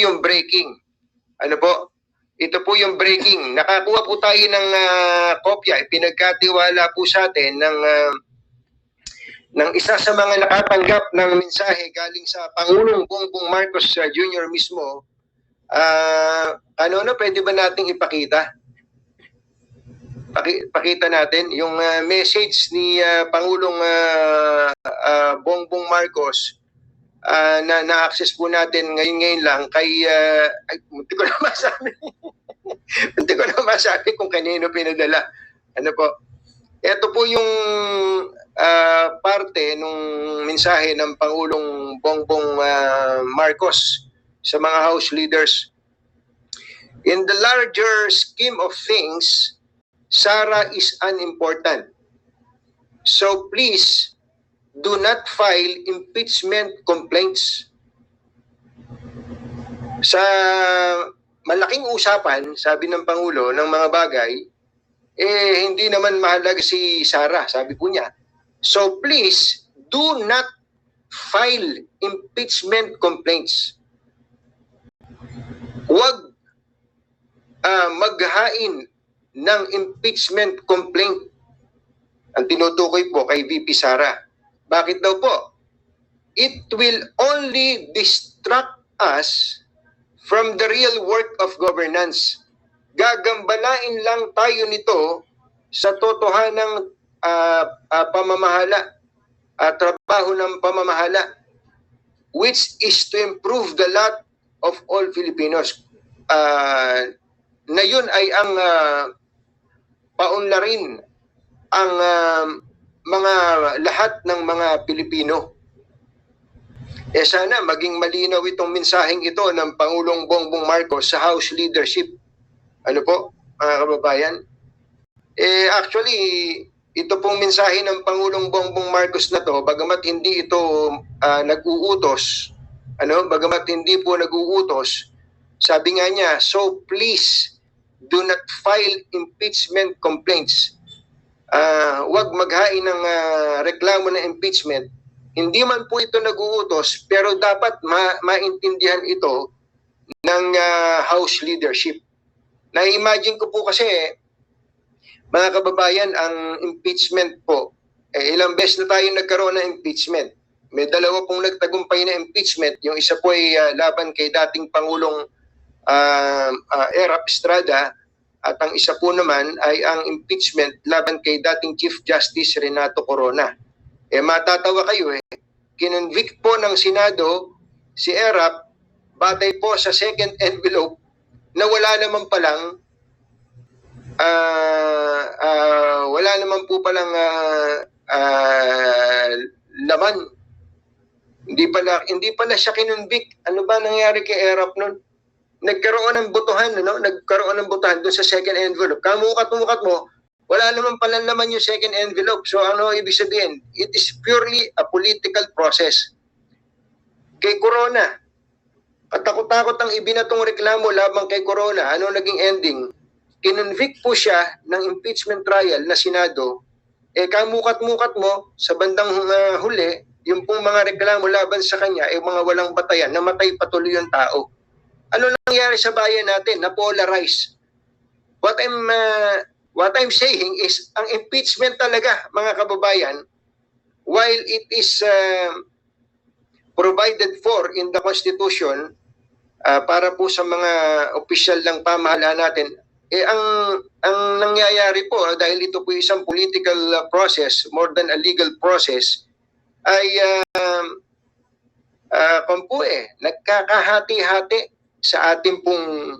yung breaking. Ano po? Ito po yung breaking. Nakakuha po tayo ng kopya. Pinagkatiwala po sa atin ng isa sa mga nakatanggap ng mensahe galing sa Pangulong Bongbong Marcos Jr. mismo. Pwede ba nating ipakita? Pakita natin yung message ni Pangulong Bongbong Marcos na na-access po natin ngayon lang kay munti ko na masabi. Munti ko na masabi kung kanino pinadala. Ano po? Ito po yung parte nung mensahe ng Pangulong Bongbong Marcos sa mga House leaders. In the larger scheme of things, Sara is unimportant. So please, do not file impeachment complaints. Sa malaking usapan, sabi ng Pangulo, ng mga bagay, hindi naman mahalaga si Sara, sabi po niya. So please, do not file impeachment complaints. Huwag maghain ng impeachment complaint. Ang tinutukoy po kay VP Sara. Bakit daw po? It will only distract us from the real work of governance. Gagambalain lang tayo nito sa totohanang pamamahala, trabaho ng pamamahala, which is to improve the lot of all Filipinos. Na yun ay ang paunlarin ang mga lahat ng mga Pilipino. Sana maging malinaw itong mensaheng ito ng Pangulong Bongbong Marcos sa House leadership. Ano po, mga kababayan? Actually, ito pong mensahe ng Pangulong Bongbong Marcos na to, bagamat hindi ito nag-uutos, bagamat hindi po nag-uutos, sabi nga niya, so please do not file impeachment complaints. Huwag maghain ng reklamo ng impeachment. Hindi man po ito nag-uutos, pero dapat maintindihan ito ng House leadership. Na-imagine ko po kasi, mga kababayan, ang impeachment po, ilang beses na tayo nagkaroon ng impeachment. May dalawa pong nagtagumpay na impeachment. Yung isa po ay laban kay dating Pangulong Erap Estrada, at ang isa po naman ay ang impeachment laban kay dating Chief Justice Renato Corona. Matatawa kayo kinonvict po ng Senado si Erap batay po sa second envelope na wala naman laman. Hindi pala siya kinonvict. Ano ba nangyari kay Erap noon? Nagkaroon ng botohan doon sa second envelope. Kamukat mo, wala naman pala naman yung second envelope. So ano ibig sabihin? It is purely a political process. Kay Corona, katakot-takot ang ibinatong reklamo labang kay Corona. Ano naging ending? Kinonvict po siya ng impeachment trial na Senado. Kamukat-mukat mo, sa bandang huli, yung pong mga reklamo laban sa kanya, mga walang batayan, namatay patuloy yung tao. Ano nangyari sa bayan natin? Na-polarize. What I'm saying is, ang impeachment talaga, mga kababayan, while it is provided for in the Constitution para po sa mga opisyal ng pamahalaan natin, ang nangyayari po, dahil ito po isang political process, more than a legal process, ay nagkakahati-hati sa ating pong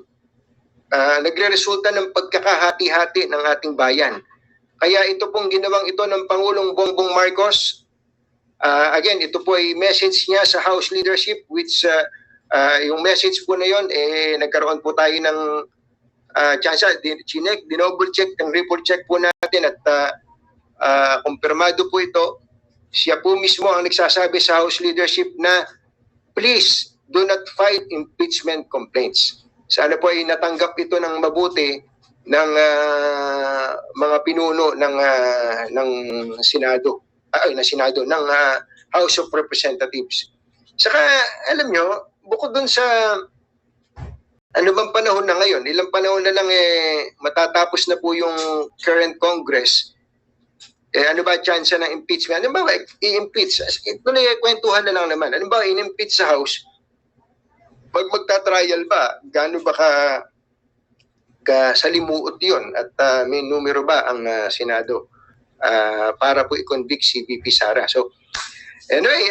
nagre-resulta ng pagkakahati-hati ng ating bayan. Kaya ito pong ginawang ito ng Pangulong Bongbong Marcos, again, ito po ay message niya sa House leadership, which yung message po na yun, nagkaroon po tayo ng chance, dinoble check, ng report check po natin at kumpirmado po ito. Siya po mismo ang nagsasabi sa House leadership na please do not file impeachment complaints. Sana po ay natanggap ito ng mabuti ng mga pinuno ng Senado, ng House of Representatives. Saka alam nyo, bukod dun sa Ano bang panahon na ngayon? Ilang panahon na lang matatapos na po yung current Congress. Ano ba chance ng impeachment? Ano ba i-impeach? Ito na kwentuhan na lang naman. Ano ba in-impeach sa House? Pag magta-trial ba, gaano ba kasalimuot yun? At may numero ba ang Senado para po i-convict si VP Sara? So, anyway,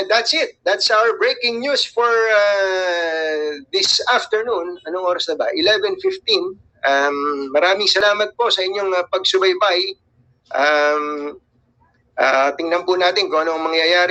that's it. That's our breaking news for this afternoon. Anong oras na ba? 11:15. Maraming salamat po sa inyong pagsubaybay. Tingnan po natin kung anong mangyayari.